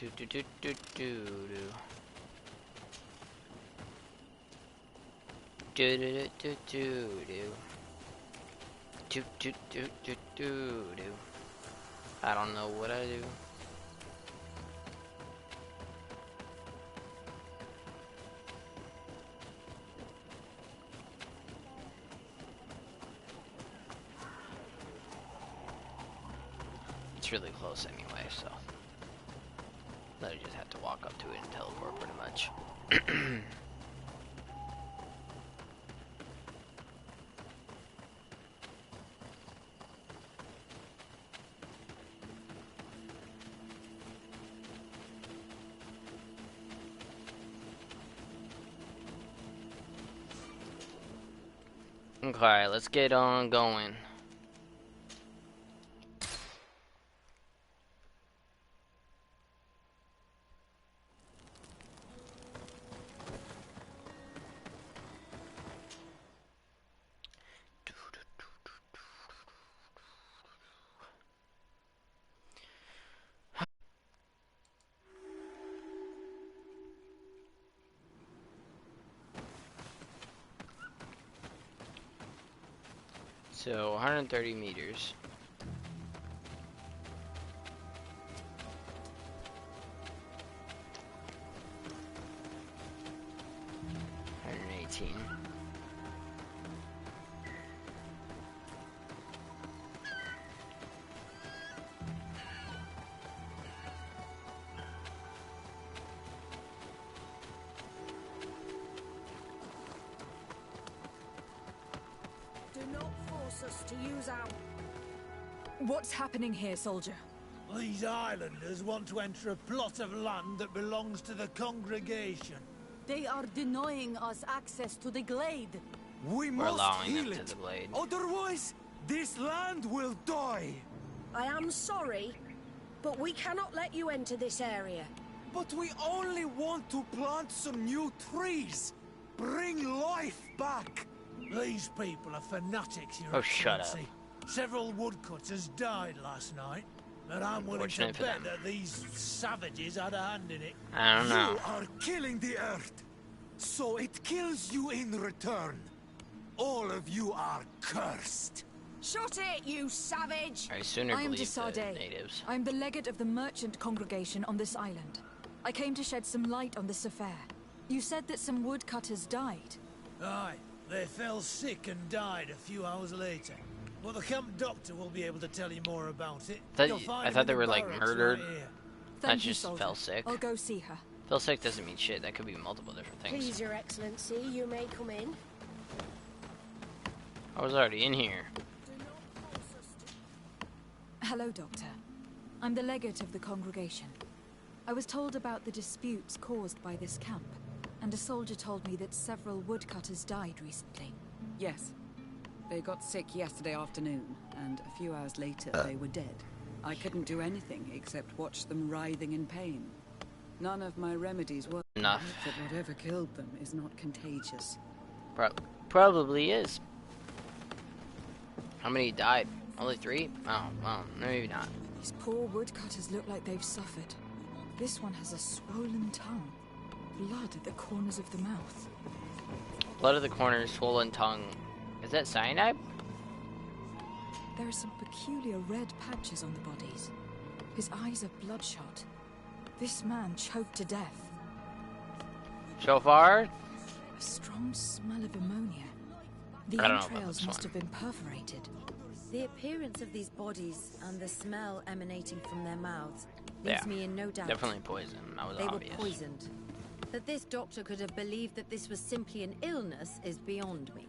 Do do do do do do. Do do do do do do. Do do do do do do. I don't know what I do. It's really close anyway, so I just have to walk up to it and teleport pretty much. Okay, let's get on going. So 130 meters. Us to use our... What's happening here, soldier? These islanders want to enter a plot of land that belongs to the congregation. They are denying us access to the glade. We We're must allowing heal them it. to the glade. Otherwise, this land will die. I am sorry, but we cannot let you enter this area. But we only want to plant some new trees. Bring life back. These people are fanatics, Your Oh, shut up. Excellency. Several woodcutters died last night, and I'm willing to Unfortunate for bet them. that these savages had a hand in it. I don't know. You are killing the earth, so it kills you in return. All of you are cursed. Shut it, you savage! I sooner I am believe the Desardet. natives. I'm the legate of the merchant congregation on this island. I came to shed some light on this affair. You said that some woodcutters died. Aye, they fell sick and died a few hours later. Well, the camp doctor will be able to tell you more about it. You'll find I him thought in they the were like barracks murdered. right here. Thank Not you, just soldier. fell sick. I'll go see her. Fell sick doesn't mean shit. That could be multiple different things. Please, Your Excellency, you may come in. I was already in here. Hello, Doctor. I'm the legate of the congregation. I was told about the disputes caused by this camp, and a soldier told me that several woodcutters died recently. Yes. They got sick yesterday afternoon, and a few hours later they were dead. I couldn't do anything except watch them writhing in pain. None of my remedies worked. Enough. That whatever killed them is not contagious. Probably is. How many died? Only 3? Oh, well, maybe not. These poor woodcutters look like they've suffered. This one has a swollen tongue. Blood at the corners of the mouth. Blood of the corners, swollen tongue. Is that cyanide? There are some peculiar red patches on the bodies. His eyes are bloodshot. This man choked to death. So far? A strong smell of ammonia. The I don't know about entrails this must one. have been perforated. The appearance of these bodies and the smell emanating from their mouths Yeah, leaves me in no doubt. Definitely poison. That was They obvious. were poisoned. That this doctor could have believed that this was simply an illness is beyond me.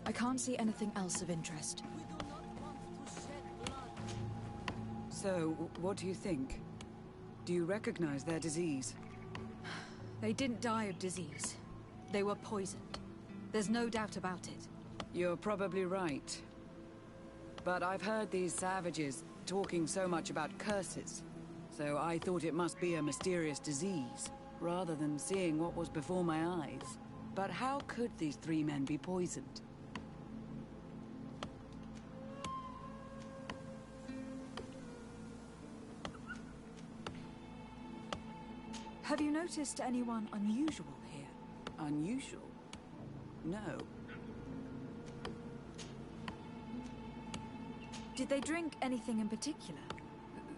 I can't see anything else of interest. So, what do you think? Do you recognize their disease? They didn't die of disease. They were poisoned. There's no doubt about it. You're probably right. But I've heard these savages talking so much about curses, so I thought it must be a mysterious disease, rather than seeing what was before my eyes. But how could these 3 men be poisoned? Have you noticed anyone unusual here? Unusual? No. Did they drink anything in particular?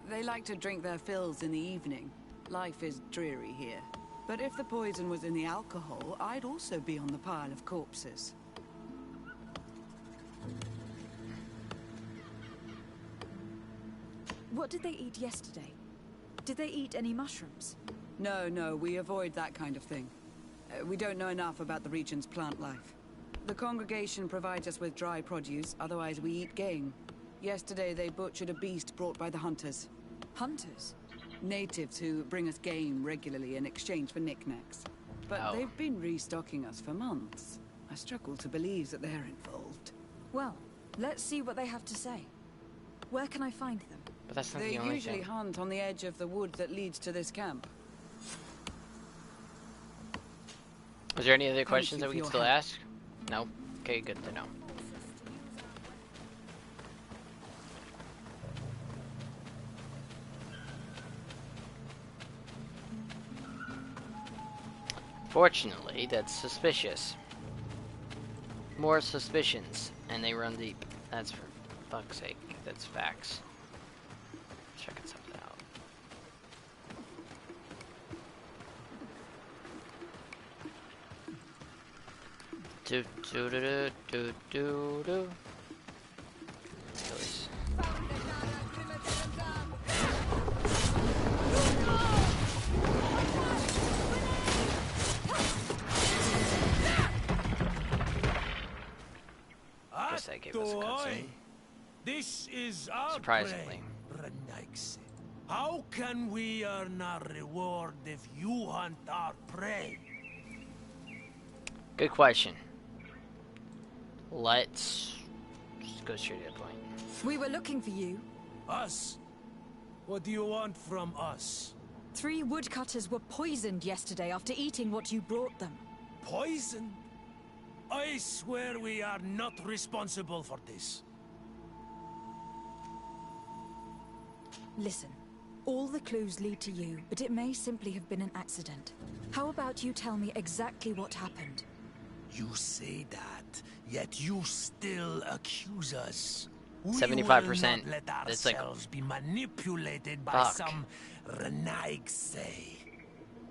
They like to drink their fills in the evening. Life is dreary here. But if the poison was in the alcohol, I'd also be on the pile of corpses. What did they eat yesterday? Did they eat any mushrooms? No, we avoid that kind of thing. We don't know enough about the region's plant life. The congregation provides us with dry produce, otherwise we eat game. Yesterday they butchered a beast brought by the hunters. Hunters? Natives who bring us game regularly in exchange for knickknacks. But Oh. they've been restocking us for months. I struggle to believe that they're involved. Well, let's see what they have to say. Where can I find them? But that's not They the only usually thing. hunt on the edge of the wood that leads to this camp. Was there any other questions you that we for can your still help. ask? No? Okay, good to know. Fortunately, that's suspicious. More suspicions, and they run deep. That's for fuck's sake. That's facts. Checking something out. Do do do do do do do. Choice. Guess that gave us a cutscene. This is our Surprisingly. prey, Renaix. How can we earn our reward if you hunt our prey? Good question. Let's just go straight to the point. We were looking for you. Us? What do you want from us? 3 woodcutters were poisoned yesterday after eating what you brought them. Poison? I swear we are not responsible for this. Listen, all the clues lead to you, but it may simply have been an accident. How about you tell me exactly what happened? You say that, yet you still accuse us. 75%. Let That's like- ourselves be manipulated by Fuck. some Renaigse.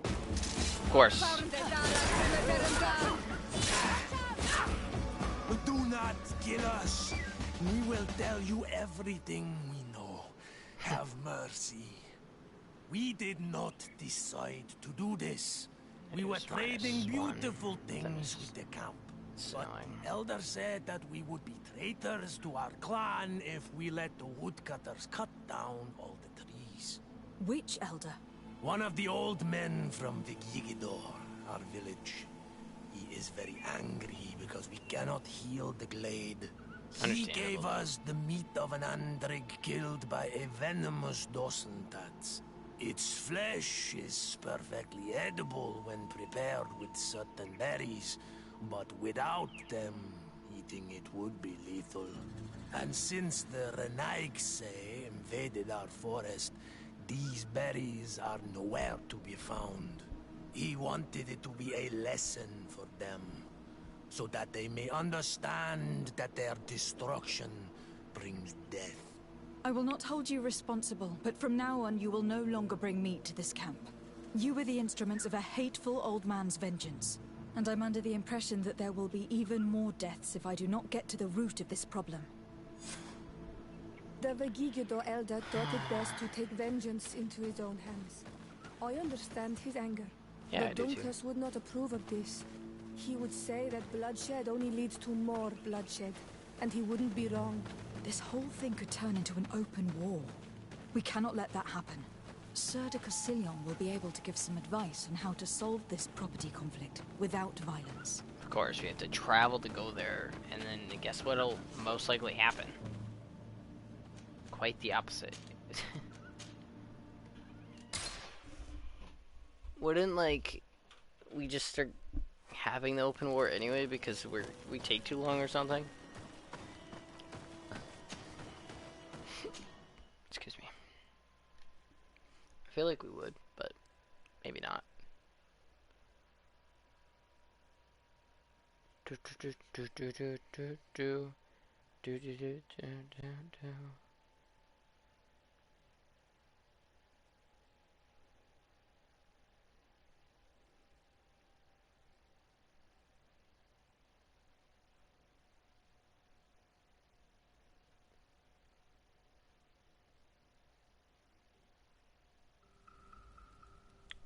Of course. Do not kill us. We will tell you everything we know. Have mercy. We did not decide to do this. We were Here's trading -1. beautiful things Finish. with the camp. It's But annoying. the elder said that we would be traitors to our clan if we let the woodcutters cut down all the trees. Which elder? One of the old men from Vigigidor, our village. He is very angry because we cannot heal the glade. He Understandable. gave us the meat of an Andrig killed by a venomous Dosentats. Its flesh is perfectly edible when prepared with certain berries, but without them, eating it would be lethal. And since the Renaigse invaded our forest, these berries are nowhere to be found. He wanted it to be a lesson for them, so that they may understand that their destruction brings death. I will not hold you responsible, but from now on you will no longer bring meat to this camp. You were the instruments of a hateful old man's vengeance. And I'm under the impression that there will be even more deaths if I do not get to the root of this problem. The Vegigido elder thought it best to take vengeance into his own hands. I understand his anger. Yeah, I but do too. Dunkus would not approve of this. He would say that bloodshed only leads to more bloodshed, and he wouldn't be wrong. This whole thing could turn into an open war. We cannot let that happen. Sir de Cassillon will be able to give some advice on how to solve this property conflict without violence. Of course, we have to travel to go there, and then guess what'll most likely happen? Quite the opposite. Wouldn't, like, we just start having the open war anyway because we take too long or something? Excuse me. I feel like we would, but maybe not.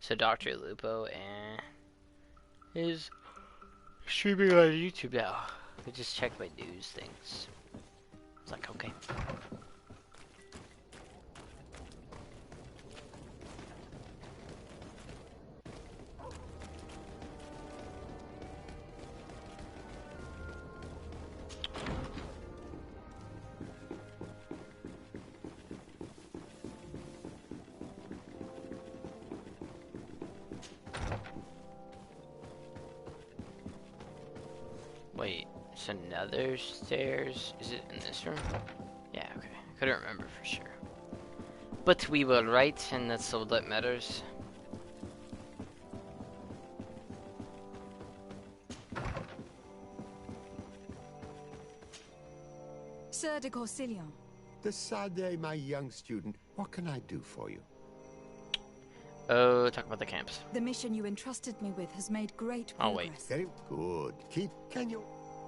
So Dr. Lupo is streaming on YouTube now. I just checked my news things. It's like, okay. Wait, it's another stairs. Is it in this room? Yeah, okay. I couldn't remember for sure. But we were right, and that's all that matters. Sir de Corsilion. Decidez, my young student, what can I do for you? Oh, talk about the camps. The mission you entrusted me with has made great Oh, progress. wait. Very good. Can you...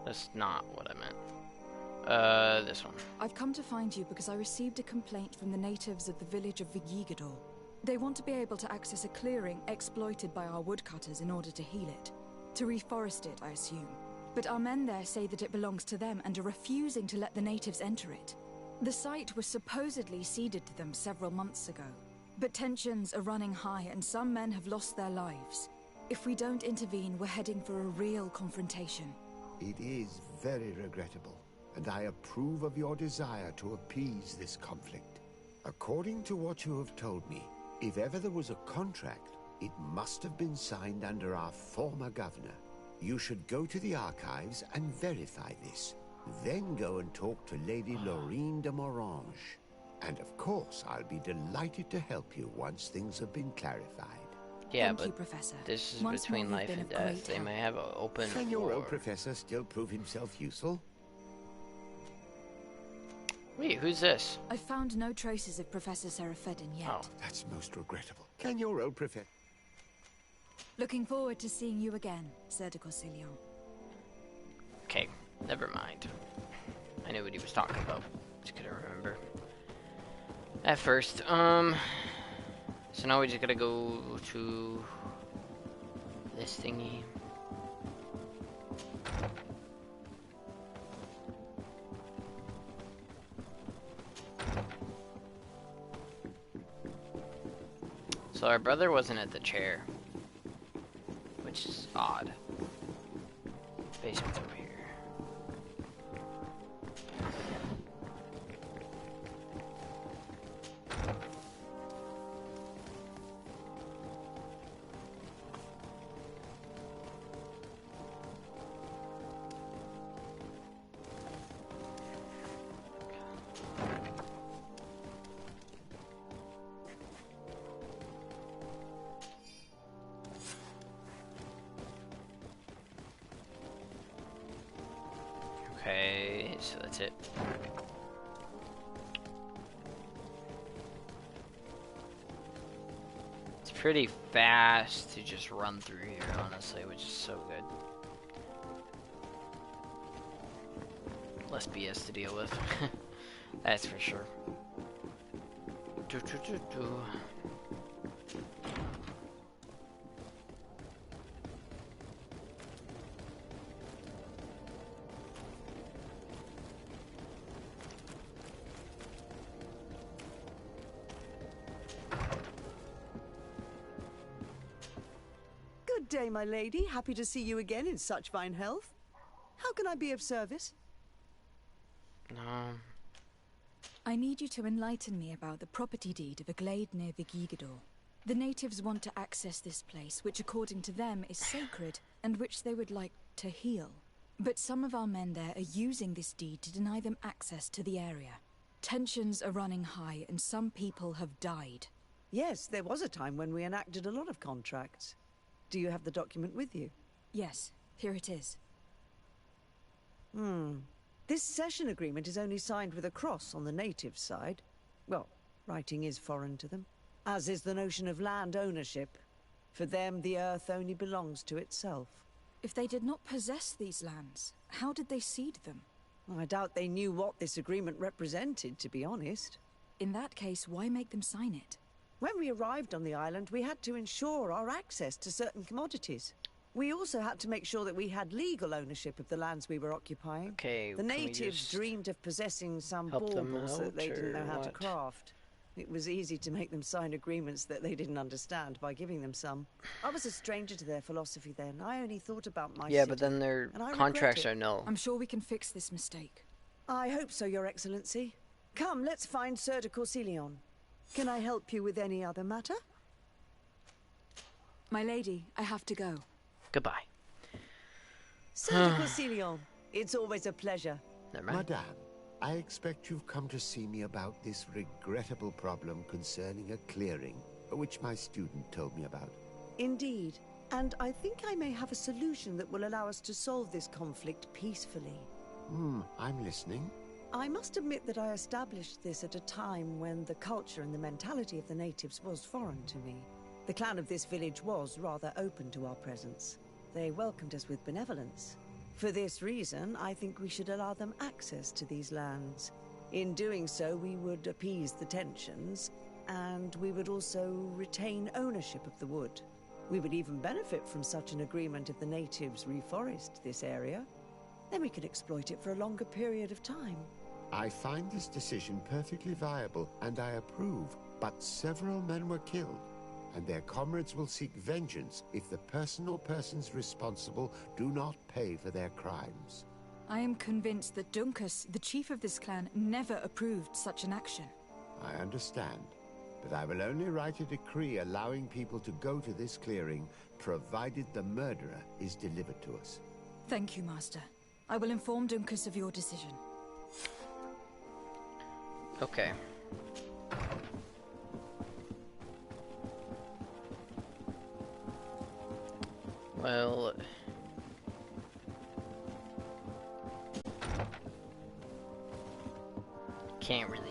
That's not what I meant. This one. I've come to find you because I received a complaint from the natives of the village of Vigigador. They want to be able to access a clearing exploited by our woodcutters in order to heal it. To reforest it, I assume. But our men there say that it belongs to them and are refusing to let the natives enter it. The site was supposedly ceded to them several months ago. But tensions are running high and some men have lost their lives. If we don't intervene, we're heading for a real confrontation. It is very regrettable, and I approve of your desire to appease this conflict. According to what you have told me, if ever there was a contract, it must have been signed under our former governor. You should go to the archives and verify this. Then go and talk to Lady Laurine de Morange. And of course, I'll be delighted to help you once things have been clarified. Yeah, Thank but you, Professor. this is Once between more, you've life been and of great death. They help. may have an open Can your war. old professor still prove himself useful? Wait, who's this? I've found no traces of Professor Seraphedin yet. Oh. That's most regrettable. Can your old professor... Looking forward to seeing you again, Sir de Corsilion. Okay, never mind. I knew what he was talking about. Just couldn't remember. At first, so now we just gotta go to this thingy. So our brother wasn't at the chair, which is odd. Basement's over here. Okay, so that's it. It's pretty fast to just run through here, honestly, which is so good. Less BS to deal with. That's for sure. Good day, my lady. Happy to see you again in such fine health. How can I be of service? I need you to enlighten me about the property deed of a glade near Vigigador. The natives want to access this place, which according to them is sacred, and which they would like to heal. But some of our men there are using this deed to deny them access to the area. Tensions are running high, and some people have died. Yes, there was a time when we enacted a lot of contracts. Do you have the document with you? Yes, here it is. This cession agreement is only signed with a cross on the native side. Well, writing is foreign to them, as is the notion of land ownership. For them, the earth only belongs to itself. If they did not possess these lands, how did they cede them? I doubt they knew what this agreement represented, to be honest. In that case, why make them sign it? When we arrived on the island, we had to ensure our access to certain commodities. We also had to make sure that we had legal ownership of the lands we were occupying. Okay, the natives dreamed of possessing some baubles that they didn't know how to craft. It was easy to make them sign agreements that they didn't understand by giving them some. I was a stranger to their philosophy then. I only thought about my city, but then their and I contracts regret are it. null. I'm sure we can fix this mistake. I hope so, Your Excellency. Come, let's find Sir de Corsilion. Can I help you with any other matter? My lady, I have to go. Goodbye. Sir de Corsilion, it's always a pleasure. Never mind. Madame, I expect you've come to see me about this regrettable problem concerning a clearing, which my student told me about. Indeed. And I think I may have a solution that will allow us to solve this conflict peacefully. I'm listening. I must admit that I established this at a time when the culture and the mentality of the natives was foreign to me. The clan of this village was rather open to our presence. They welcomed us with benevolence. For this reason, I think we should allow them access to these lands. In doing so, we would appease the tensions, and we would also retain ownership of the wood. We would even benefit from such an agreement if the natives reforest this area. Then we could exploit it for a longer period of time. I find this decision perfectly viable, and I approve, but several men were killed, and their comrades will seek vengeance if the person or persons responsible do not pay for their crimes. I am convinced that Dunkus, the chief of this clan, never approved such an action. I understand, but I will only write a decree allowing people to go to this clearing, provided the murderer is delivered to us. Thank you, Master. I will inform Dunkus of your decision. Okay. Well, can't really